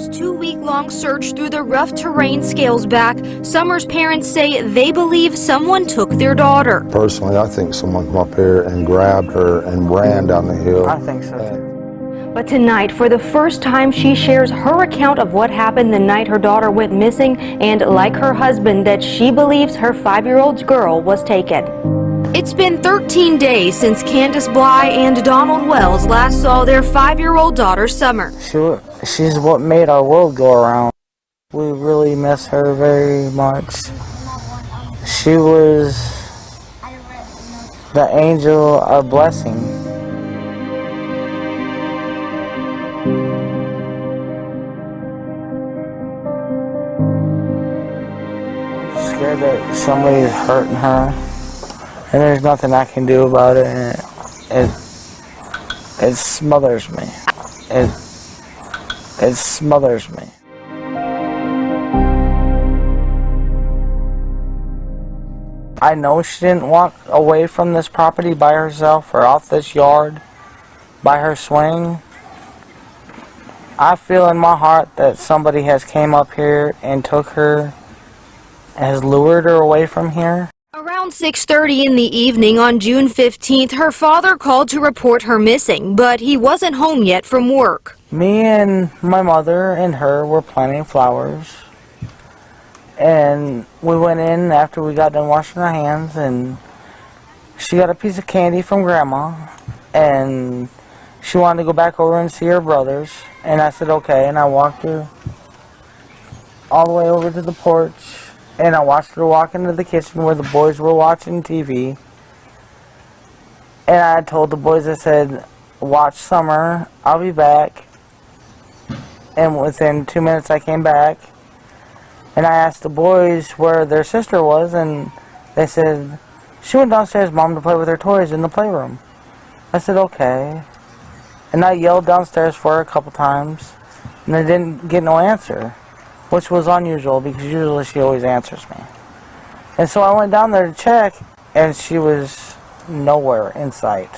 As 2-week-long search through the rough terrain scales back, Summer's parents say they believe someone took their daughter. Personally, I think someone came up here and grabbed her and ran down the hill. I think so too. But tonight, for the first time, she shares her account of what happened the night her daughter went missing, and like her husband, that she believes her 5-year-old girl was taken. It's been 13 days since Candace Bly and Donald Wells last saw their 5-year-old daughter, Summer. She's what made our world go around. We really miss her very much. She was the angel of blessing. I'm scared that somebody's hurting her. And there's nothing I can do about it, and it smothers me. It smothers me. I know she didn't walk away from this property by herself or off this yard by her swing. I feel in my heart that somebody has came up here and took her, has lured her away from here. Around 6:30 in the evening on June 15th, her father called to report her missing, but he wasn't home yet from work. Me and my mother and her were planting flowers, and we went in after we got done washing our hands, and she got a piece of candy from Grandma, and she wanted to go back over and see her brothers, and I said okay, and I walked her all the way over to the porch. And I watched her walk into the kitchen where the boys were watching TV. And I told the boys, I said, watch Summer, I'll be back. And within 2 minutes I came back. And I asked the boys where their sister was, and they said, she went downstairs, Mom, to play with her toys in the playroom. I said, okay. And I yelled downstairs for her a couple times, and I didn't get no answer. Which was unusual because usually she always answers me. And so I went down there to check, and she was nowhere in sight.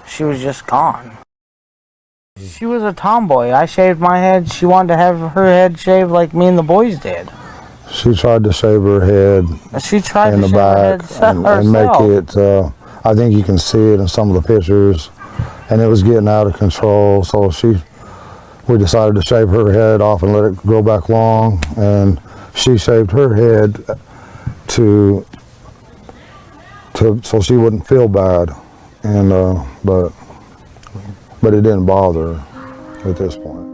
She was just gone. She was a tomboy. I shaved my head. She wanted to have her head shaved like me and the boys did. She tried to shave her head She tried in to the shave back her head and make herself. it, I think you can see it in some of the pictures, and it was getting out of control, so we decided to shave her head off and let it grow back long, and she shaved her head so she wouldn't feel bad, and but it didn't bother her at this point.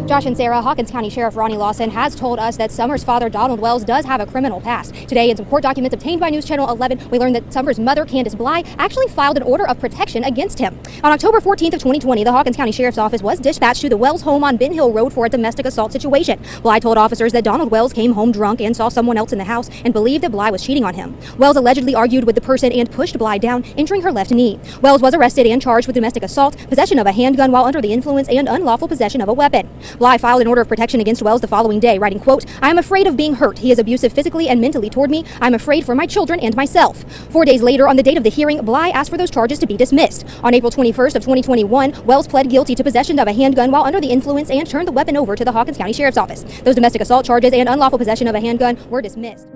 Josh and Sarah, Hawkins County Sheriff Ronnie Lawson has told us that Summer's father, Donald Wells, does have a criminal past. Today, in some court documents obtained by News Channel 11, we learned that Summer's mother, Candace Bly, actually filed an order of protection against him. On October 14th of 2020, the Hawkins County Sheriff's Office was dispatched to the Wells home on Ben Hill Road for a domestic assault situation. Bly told officers that Donald Wells came home drunk and saw someone else in the house and believed that Bly was cheating on him. Wells allegedly argued with the person and pushed Bly down, injuring her left knee. Wells was arrested and charged with domestic assault, possession of a handgun while under the influence, and unlawful possession of a weapon. Bly filed an order of protection against Wells the following day, writing, quote, I am afraid of being hurt. He is abusive physically and mentally toward me. I'm afraid for my children and myself. 4 days later, on the date of the hearing, Bly asked for those charges to be dismissed. On April 21st of 2021, Wells pled guilty to possession of a handgun while under the influence and turned the weapon over to the Hawkins County Sheriff's Office. Those domestic assault charges and unlawful possession of a handgun were dismissed.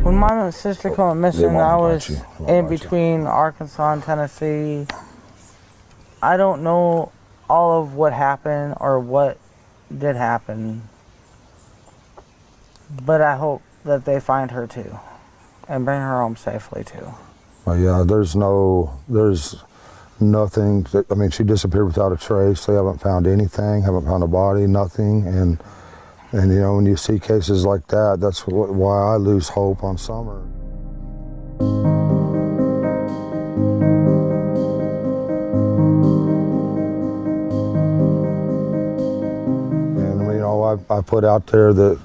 When my sister went missing, I was in between Arkansas and Tennessee. I don't know all of what happened or what did happen, but I hope that they find her too and bring her home safely too. But yeah, there's nothing that, I mean, she disappeared without a trace. They haven't found anything, haven't found a body, nothing. And you know, when you see cases like that, that's why I lose hope on Summer. And you know, I put out there that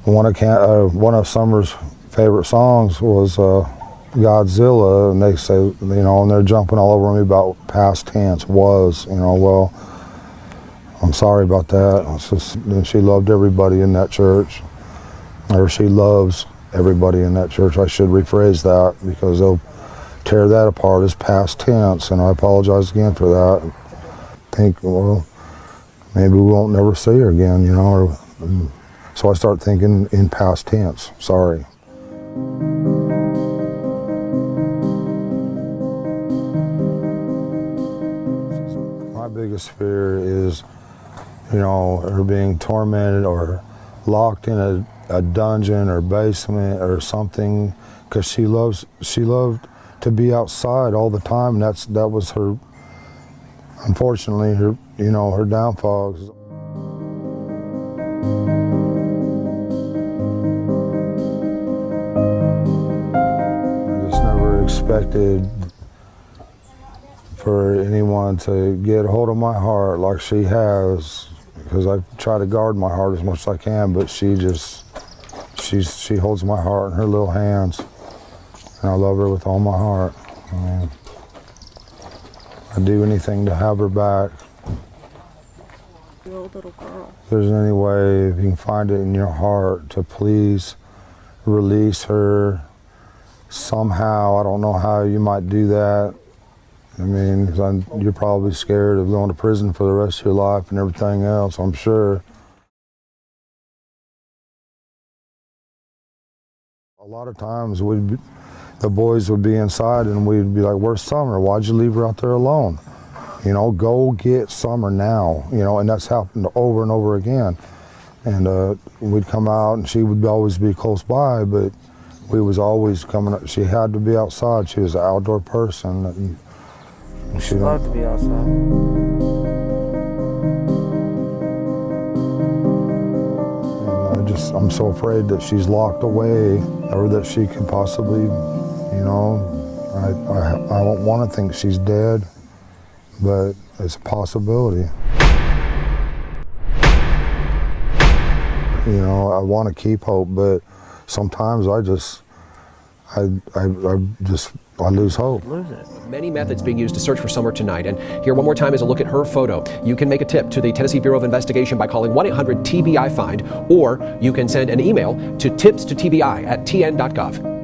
one of Summer's favorite songs was Godzilla, and they say, you know, and they're jumping all over me about past tense, was, you know, well, I'm sorry about that. It's just, and she loved everybody in that church, or she loves everybody in that church. I should rephrase that, because they'll tear that apart as past tense, and I apologize again for that. I think, well, maybe we won't never see her again, you know, so I start thinking in past tense, sorry. My biggest fear is, you know, her being tormented or locked in a dungeon or basement or something, because she loved to be outside all the time. And that was her, unfortunately, her, you know, her downfall. I just never expected for anyone to get a hold of my heart like she has, because I try to guard my heart as much as I can, but she holds my heart in her little hands, and I love her with all my heart. I mean, I'd do anything to have her back. Your old little girl. If there's any way, if you can find it in your heart, to please release her somehow. I don't know how you might do that. I mean, 'cause you're probably scared of going to prison for the rest of your life and everything else, I'm sure. A lot of times the boys would be inside and we'd be like, "Where's Summer? Why'd you leave her out there alone? You know, go get Summer now." You know, and that's happened over and over again. And we'd come out and she would always be close by, but we was always coming up. She had to be outside. She was an outdoor person. And she loved to be outside. I'm so afraid that she's locked away, or that she could possibly, you know, I don't want to think she's dead, but it's a possibility. You know, I want to keep hope, but sometimes I lose hope. Lose it. Many methods being used to search for Summer tonight. And here one more time is a look at her photo. You can make a tip to the Tennessee Bureau of Investigation by calling 1-800-TBI-FIND, or you can send an email to tipstotbi@tn.gov.